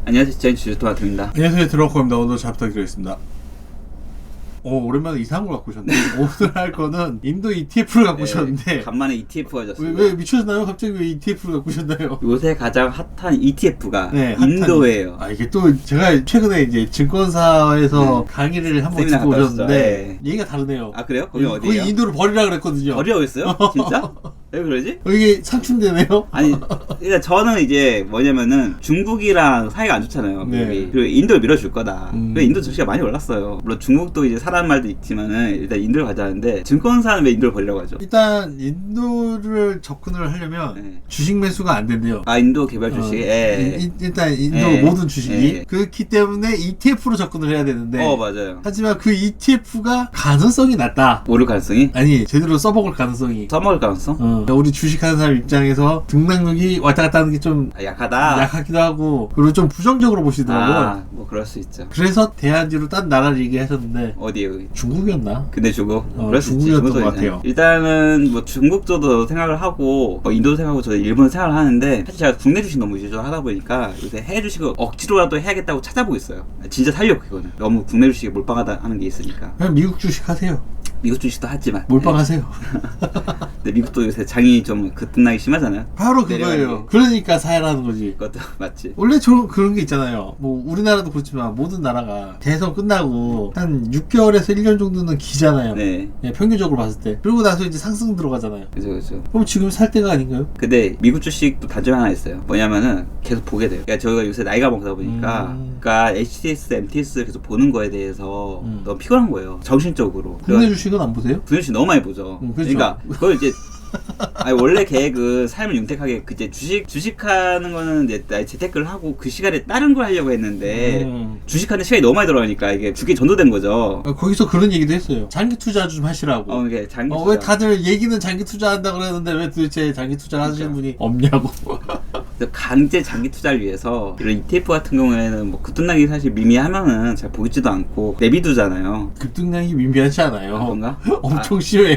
안녕하세요, 저는 주주토마토입니다. 안녕하세요, 드러커입니다. 오늘 잘 부탁드리겠습니다. 오랜만에 이상한 걸 갖고 오셨네. 오늘 할 거는 인도 ETF를 갖고 오셨는데 간만에 ETF가 졌습니다. 왜 미쳤나요? 갑자기 왜 ETF를 갖고 오셨나요? 요새 가장 핫한 ETF가 네, 인도예요. 이게 또 제가 최근에 이제 증권사에서 강의를 한번 듣고 오셨는데 얘기가 다르네요. 아, 그래요? 거기 어디예요? 거기 인도를 버리라 그랬거든요. 버리라고 했어요? 진짜? 왜 그러지? 이게 상충되네요. 아니, 일단 저는 이제 뭐냐면은 중국이랑 사이가 안 좋잖아요. 네. 그리고 인도를 밀어줄 거다. 그래서 인도 주식이 많이 올랐어요. 물론 중국도 이제 사람 말도 있지만은 일단 인도를 가자는데 증권사는 왜 인도를 버리라고 하죠? 일단 인도를 접근을 하려면 네. 주식 매수가 안 된대요. 아, 인도 개발 주식? 일단 인도 예. 모든 주식이 예. 그렇기 때문에 ETF로 접근을 해야 되는데 맞아요. 하지만 그 ETF가 가능성이 낮다. 오를 가능성이? 아니 제대로 써먹을 가능성이 써먹을 가능성? 우리 주식하는 사람 입장에서 등락률이 왔다 갔다 하는 게 좀 약하다? 약하기도 하고 그리고 좀 부정적으로 보시더라고요. 뭐 그럴 수 있죠. 그래서 대안지로 딴 나라를 얘기하셨는데 어디에요? 중국이었나? 근데 중국? 그럴 수 있지. 중국이었던 중국도 것 같아요. 일단은 뭐 중국도 생각을 하고 인도도 생각하고 저는 일본 생각을 하는데 사실 제가 국내 주식 너무 위주로 하다 보니까 요새 해외 주식을 억지로라도 해야겠다고 찾아보고 있어요. 진짜 살려고 그거는. 너무 국내 주식에 몰빵하다 하는 게 있으니까. 그냥 미국 주식 하세요. 미국 주식도 하지만 몰빵하세요. 근데 미국도 요새 장이 좀 급등나기 심하잖아요. 바로 그거예요. 그러니까 사야라는 거지. 그것도 맞지. 원래 그런 게 있잖아요. 뭐 우리나라도 그렇지만 모든 나라가 대선 끝나고 한 6개월에서 1년 정도는 기잖아요. 네. 평균적으로 봤을 때. 그리고 나서 이제 상승 들어가잖아요. 그죠. 그럼 지금 살 때가 아닌가요? 근데 미국 주식도 단점이 하나 있어요. 뭐냐면은 계속 보게 돼요. 그러니까 저희가 요새 나이가 먹다 보니까 그러니까 HTS, MTS 계속 보는 거에 대해서 너무 피곤한 거예요. 정신적으로. 국내 주식은 안 보세요? 국내 주식 너무 많이 보죠. 그렇죠. 그러니까 그걸 이제 원래 계획은 삶을 윤택하게 이제 주식하는 거는 이제 재테크를 하고 그 시간에 다른 걸 하려고 했는데 주식하는 시간이 너무 많이 들어가니까 이게 주식에 전도된 거죠. 거기서 그런 얘기도 했어요. 장기 투자 좀 하시라고. 이게 장기 투자. 왜 다들 얘기는 장기 투자한다 그러는데 왜 도대체 장기 투자 하시는 분이 없냐고. 강제 장기 투자를 위해서 이런 ETF 같은 경우에는 뭐 급등락이 사실 미미하면은 잘 보이지도 않고 내비두잖아요. 급등량이 민비하지 않아요. 그런가? 엄청 심해요.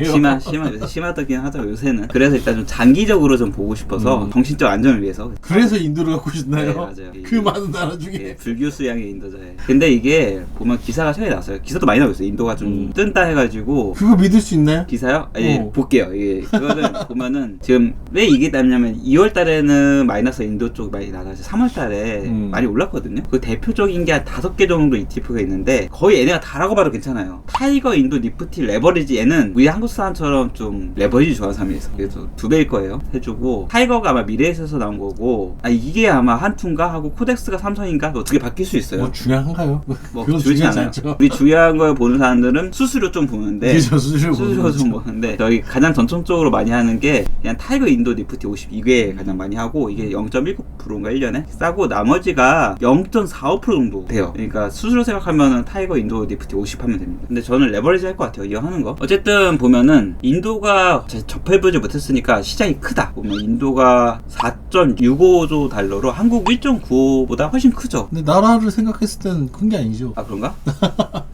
심하다긴 하죠 요새는. 그래서 일단 좀 장기적으로 좀 보고 싶어서 정신적 안정을 위해서. 그래서 인도를 갖고 싶나요? 네, 맞아요. 그 많은 나라 중에. 불교 수양의 인도자예요. 근데 이게 보면 기사가 최근에 나왔어요. 기사도 많이 나오고 있어요. 인도가 좀 뜬다 해가지고. 그거 믿을 수 있나요? 기사요? 볼게요. 그거는 보면은 지금 왜 이게 나냐면 2월 달에는 마이너스 인도 쪽 많이 나가서 3월 달에 많이 올랐거든요. 그 대표적인 게 한 5개 정도 ETF가 있는데 거의 얘네가 다라고 봐도 괜찮아요. 타이거 인도 니프티 레버리지 얘는 우리 한국 사람처럼 좀 레버리지 좋아하는 사람이 있어. 그래서 2배일 거예요. 해주고 타이거가 아마 미래에셋에서 나온 거고 이게 아마 한투인가 하고 코덱스가 삼성인가 두 개 바뀔 수 있어요. 뭐 중요한가요? 그건 중요하지 않죠. 우리 중요한 걸 보는 사람들은 수수료 좀 보는데 그렇죠. 수수료 좀 보는데 저희 가장 전통적으로 많이 하는 게 그냥 타이거 인도 니프티 50 이게 가장 많이 하고 이게 0.19%인가 1년에 싸고 나머지가 0.45% 정도 돼요. 그러니까 수수료 생각하면은 타이거 인도 니프티 50 하면 됩니다. 근데 저는 레버리지 할 것 같아요. 이거 하는 거. 어쨌든 보면은 인도가 접해보지 못했으니까 시장이 크다. 보면 인도가 4.65조 달러로 한국 1.95보다 훨씬 크죠. 근데 나라를 생각했을 때는 큰 게 아니죠. 아 그런가?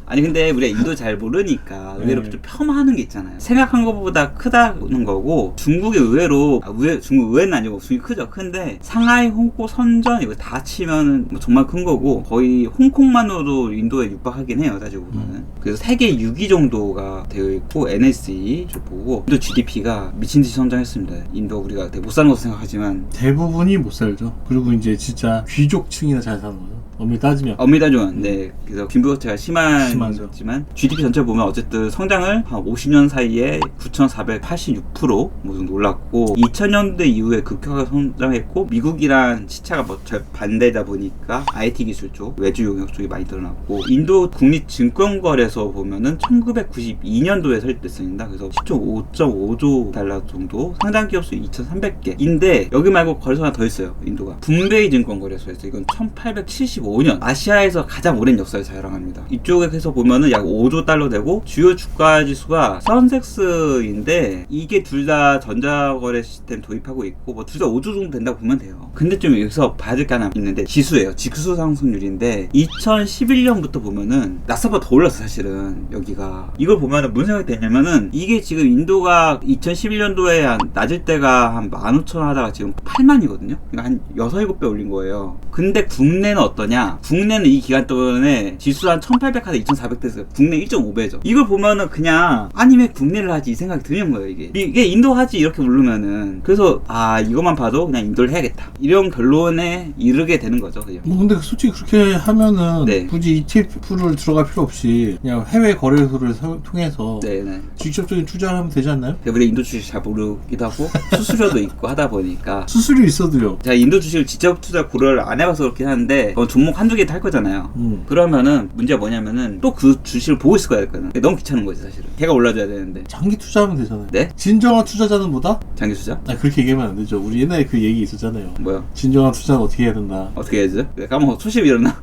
아니 근데 우리가 인도 잘 모르니까 의외로 좀 폄하하는 게 있잖아요. 생각한 것보다 크다는 거고 중국이 의외로 중국 의외는 아니고 중국이 크죠. 큰데 상하이, 홍콩, 선전 이거 다 치면은 뭐 정말 큰 거고 거의 홍콩만으로도 인도에 육박하긴 해요. 따지고 보면은. 그래서 세계 6위 정도가 되어 있고 NSE 좀 보고 인도 GDP가 미친듯이 성장했습니다. 인도 우리가 되게 못 사는 것으로 생각하지만 대부분이 못 살죠. 그리고 이제 진짜 귀족층이나 잘 사는 거죠. 엄밀히 따지면. 네. 그래서 빈부격차가 심하지만 GDP 전체 보면 어쨌든 성장을 한 50년 사이에 9,486% 뭐 정도 올랐고 2000년대 이후에 급격하게 성장했고 미국이랑 시차가 뭐 반대다 보니까 IT 기술 쪽, 외주 용역 쪽이 많이 늘어났고 인도 국립증권거래소 보면은 1992년도에 설립됐습니다. 그래서 10.5.5조 달러 정도 상장 기업 수 2,300개인데 여기 말고 거래소 하나 더 있어요. 인도가 붐베이 증권거래소에서 이건 1,875 1985년 아시아에서 가장 오랜 역사를 자랑합니다. 이쪽에서 보면은 약 5조 달러 되고 주요 주가 지수가 선섹스인데 이게 둘 다 전자거래 시스템 도입하고 있고 뭐 둘 다 5조 정도 된다고 보면 돼요. 근데 좀 여기서 봐야 될 게 하나 있는데 지수예요. 지수 상승률인데 2011년부터 보면은 나스닥보다 더 올랐어 사실은. 여기가 이걸 보면은 무슨 생각이 되냐면은 이게 지금 인도가 2011년도에 한 낮을 때가 한 15,000원 하다가 지금 8만이거든요. 그러니까 한 6, 7배 올린 거예요. 근데 국내는 어떠냐? 국내는 이 기간 동안에 지수 한 1800 하다 2400 됐어요. 국내 1.5배죠. 이걸 보면은 그냥 아니 왜 국내를 하지 이 생각이 드는 거예요. 이게 인도 하지 이렇게 모르면은. 그래서 아 이것만 봐도 그냥 인도를 해야겠다 이런 결론에 이르게 되는 거죠. 그냥. 뭐 근데 솔직히 그렇게 하면은 네. 굳이 ETF를 들어갈 필요 없이 그냥 해외 거래소를 통해서 네네. 직접적인 투자를 하면 되지 않나요? 우리 인도 주식 잘 모르기도 하고 수수료도 있고 하다 보니까 수수료 있어도요. 제가 인도 주식을 직접 투자 고려를 안 해봐서 그렇긴 한데 그건 종목 한두 개 탈 거잖아요. 그러면은 문제가 뭐냐면은 또 그 주식을 보고 있을 거야 되거든. 너무 귀찮은 거지 사실은. 걔가 올라줘야 되는데. 장기 투자하면 되잖아요. 네? 진정한 투자자는 뭐다? 장기 투자? 아 그렇게 얘기하면 안 되죠. 우리 옛날에 그 얘기 있었잖아요. 뭐야? 진정한 투자는 어떻게 해야 된다. 어떻게 해야지? 까먹어. 초심 잃었나?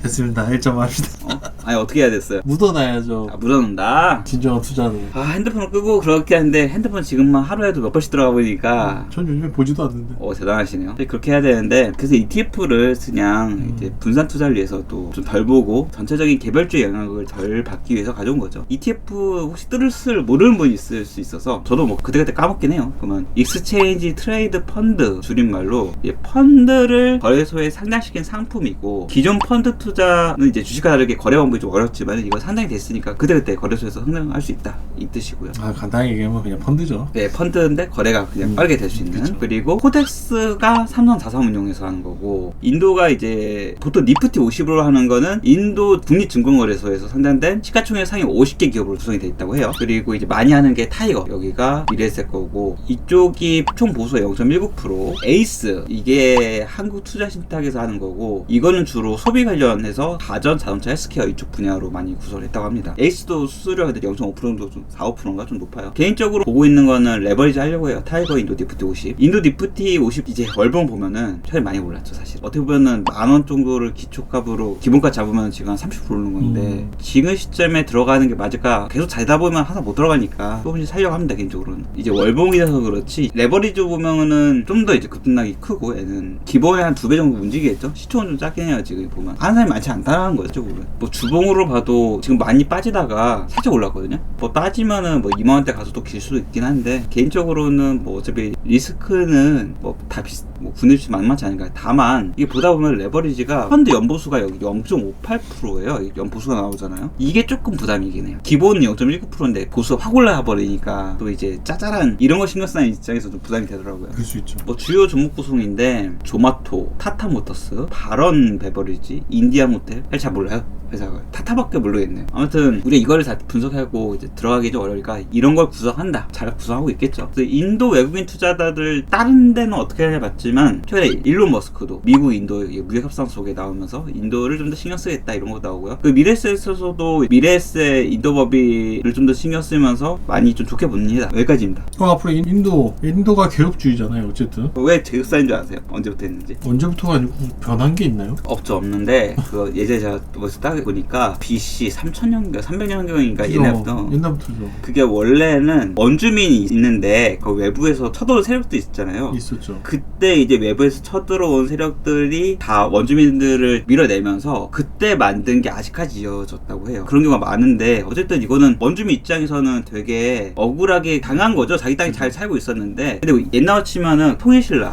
됐습니다. 1점 합시다. 아니 어떻게 해야 됐어요? 묻어놔야죠. 아 묻어놓는다. 진정한 투자는. 아 핸드폰을 끄고 그렇게 하는데 핸드폰 지금만 하루에도 몇 번씩 들어가 보니까 전 요즘에 보지도 않는데. 대단하시네요. 그렇게 해야 되는데 그래서 ETF를 그냥 이제 분산 투자를 위해서 또 좀 덜 보고 전체적인 개별주의 영향을 덜 받기 위해서 가져온 거죠. ETF 혹시 뜻을 모르는 분이 있을 수 있어서 저도 뭐 그때그때 까먹긴 해요. 그러면 익스체인지 트레이드 펀드 줄임말로 펀드를 거래소에 상장시킨 상품이고 기존 펀드 투자는 이제 주식과 다르게 거래 방법이 좀 어렵지만 이거 상장이 됐으니까 그때그때 거래소에서 상장할 수 있다 이 뜻이고요. 아 간단하게 얘기하면 그냥 펀드죠. 네, 펀드인데 거래가 그냥 빠르게 될 수 있는. 그쵸. 그리고 코덱스가 삼성 자산운용에서 하는 거고 인도가 이제 보통 니프티 50으로 하는 거는 인도 국립증권거래소에서 상장된 시가총액 상위 50개 기업으로 구성이 되어 있다고 해요. 그리고 이제 많이 하는 게 타이거, 여기가 미래에셋 거고 이쪽이 총 보수가 0.19%, 에이스 이게 한국투자신탁에서 하는 거고 이거는 주로 소비 관련해서 가전, 자동차, 헬스케어 이쪽 분야로 많이 구성을 했다고 합니다. 에이스도 수수료가 0.5% 정도, 좀 4, 5%인가 좀 높아요. 개인적으로 보고 있는 거는 레버리지 하려고 해요. 타이거 인도 니프티 50. 인도 니프티 50 이제 월봉 보면은 최근에 많이 올랐죠 사실. 어떻게 보면은 10,000원 정도를 기초값으로 기본값 잡으면 지금 한 30% 오르는 건데 지금 시점에 들어가는 게 맞을까? 계속 자다 보면 항상 못 들어가니까 조금씩 살려고 합니다 개인적으로는. 이제 월봉이라서 그렇지 레버리지 보면은 좀 더 이제 급등락이 크고 얘는 기본에 한 2배 정도 움직이겠죠? 시총은 좀 작긴 해요 지금 보면. 하는 사람이 많지 않다는 거죠 보면. 뭐 주봉으로 봐도 지금 많이 빠지다가 살짝 올랐거든요. 뭐 빠지면은 뭐 2만원대 가서 또 길 수도 있긴 한데 개인적으로는 뭐 어차피 리스크는 뭐 다 뭐 군입시 만만치 않으니까. 다만 이게 보다 보면 레버리지가 펀드 연보수가 여기 0.58%예요. 연보수가 나오잖아요. 이게 조금 부담이긴 해요. 기본은 0.19%인데 보수가 확 올라가 버리니까 또 이제 짜잘한 이런 거 신경 쓰는 입장에서 좀 부담이 되더라고요. 그럴 수 있죠. 뭐 주요 종목 구성인데 조마토, 타타모터스, 바런 베버리지, 인디안 호텔 잘 몰라요. 회사가 타타밖에 모르겠네요. 아무튼 우리가 이거를 다 분석하고 이제 들어가기 좀 어려우니까 이런 걸 구성한다. 잘 구성하고 있겠죠. 그래서 인도 외국인 투자자들 다른 데는 어떻게 해봤지만 최근에 일론 머스크도 미국 인도 무역 협상 속에 나오면서 인도를 좀 더 신경 쓰겠다 이런 거 나오고요. 그 미래에셋에서도 미래에셋 인도 법의를 좀 더 신경 쓰면서 많이 좀 좋게 봅니다. 여기까지입니다. 그럼 앞으로 인도가 개혁주의잖아요. 어쨌든 왜 제육사인 줄 아세요? 언제부터 했는지? 언제부터가 아니고 변한 게 있나요? 없는데 그거 예전에 제가 뭐서 딱 보니까 BC 3000년인가 300년경인가 옛날부터 옛날부터죠. 그게 원래는 원주민이 있는데 그 외부에서 쳐들어온 세력도 있었잖아요. 있었죠. 그때 이제 외부에서 쳐들어온 세력들이 다 원주민들을 밀어내면서 그때 만든 게 아직까지 이어졌다고 해요. 그런 경우가 많은데 어쨌든 이거는 원주민 입장에서는 되게 억울하게 당한 거죠. 자기 땅이 잘 살고 있었는데. 근데 옛날 치면은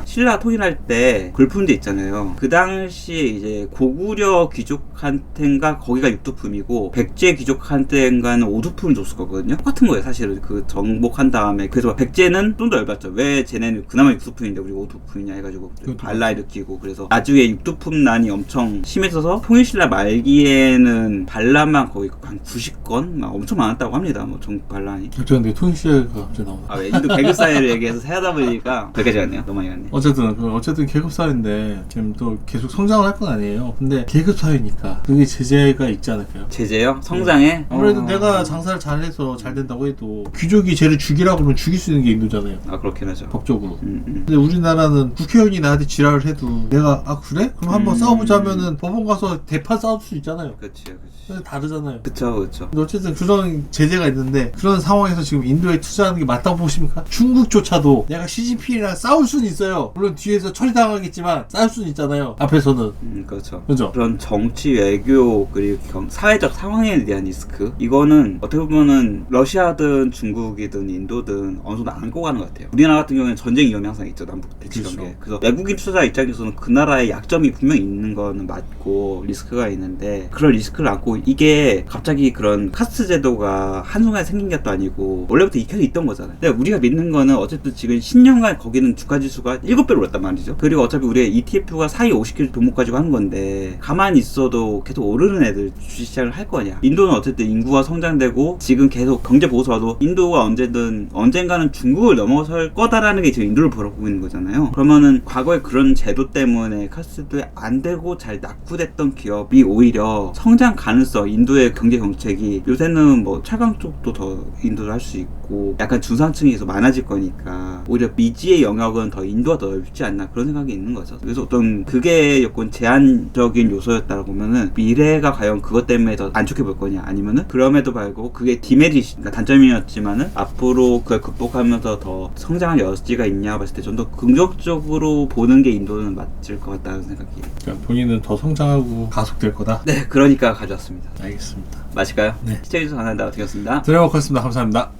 신라 통일할 때 골프인데 있잖아요. 그 당시에 이제 고구려 귀족한텐가 거기가 육두품이고 백제 귀족한텐가는 오두품을 줬을 거거든요. 똑같은 거예요 사실은. 그 정복한 다음에. 그래서 백제는 좀 더 열받죠. 왜 쟤네는 그나마 육두품인데 우리 오두품이냐 해가지고 발라에 느끼고. 그래서 나중에 육두품난이 엄청 심해져서 통일신라 말기에는 반란만 거의 한 90건 막 엄청 많았다고 합니다. 뭐 전국 반란이. 근데 통일시가 갑자기 나오네. 아 왜 인도 계급사회를 얘기해서 하다 보니까 여기까지 갔네요. 너무 많이 갔네. 어쨌든 계급사회인데 지금 또 계속 성장을 할 건 아니에요. 근데 계급사회니까 그게 제재가 있지 않을까요? 제재요? 성장에? 아무래도 내가 장사를 잘해서 잘 된다고 해도 귀족이 쟤를 죽이라고 그러면 죽일 수 있는 게 인도잖아요. 아 그렇긴 하죠. 법적으로. 근데 우리나라는 국회의원이 나한테 지랄을 해도 내가 아 그래? 그럼 한번 싸워보자면은 법원 가서 대판 싸울 수 있잖아요. 그치. 근데 다르잖아요. 그쵸. 근데 어쨌든 그런 제재가 있는데 그런 상황에서 지금 인도에 투자하는 게 맞다고 보십니까? 중국조차도 내가 시진핑이랑 싸울 수는 있어요. 물론 뒤에서 처리당하겠지만 싸울 수는 있잖아요. 앞에서는. 그렇죠. 그죠? 그런 정치, 외교, 그리고 사회적 상황에 대한 리스크 이거는 어떻게 보면은 러시아든 중국이든 인도든 어느 정도 안고 가는 것 같아요. 우리나라 같은 경우에는 전쟁 위험이 항상 있죠. 남북 대치 관계. 그렇죠. 그래서 외국인 투자 입장에서는 그 나라의 약점이 분명히 있는 거는 맞고 리스크가 있는데 그런 리스크를 안고 이게 갑자기 그런 카스트 제도가 한순간에 생긴 것도 아니고 원래부터 익혀져 있던 거잖아요. 근데 우리가 믿는 거는 어쨌든 지금 10년간 거기는 주가 지수가 7배로 올랐단 말이죠. 그리고 어차피 우리의 ETF가 상위 50개 종목 가지고 하는 건데 가만히 있어도 계속 오르는 애들 주식시장을 할 거냐. 인도는 어쨌든 인구가 성장되고 지금 계속 경제 보고서라도 인도가 언젠가는 중국을 넘어설 거다라는 게 지금 인도를 보고 있는 거잖아요. 그러면은 과거에 그런 제도 때문에 카스트에 안 되고 잘 낙후됐던 기업이 오히려 성장 가능성, 인도의 경제 정책이 요새는 뭐 철강 쪽도 더 인도를 할 수 있고 약간 중산층이 계속 많아질 거니까 오히려 미지의 영역은 더 인도가 더 넓지 않나 그런 생각이 있는 거죠. 그래서 어떤 그게 여건 제한적인 요소였다고 보면은 미래가 과연 그것 때문에 더 안 좋게 볼 거냐 아니면은 그럼에도 불구하고 그게 디메리트, 그러니까 단점이었지만은 앞으로 그걸 극복하면서 더 성장할 여지가 있냐 봤을 때 좀 더 긍정적으로 보는 게 인도는 맞을 것 같다는 생각이에요. 그러니까 본인은 더 성장하고 가속될 거다? 네, 그러니까 가져왔습니다. 알겠습니다. 마실까요? 네. 시청해주셔서 감사합니다. 어떻게 였습니다. 드래곤 컸습니다. 감사합니다.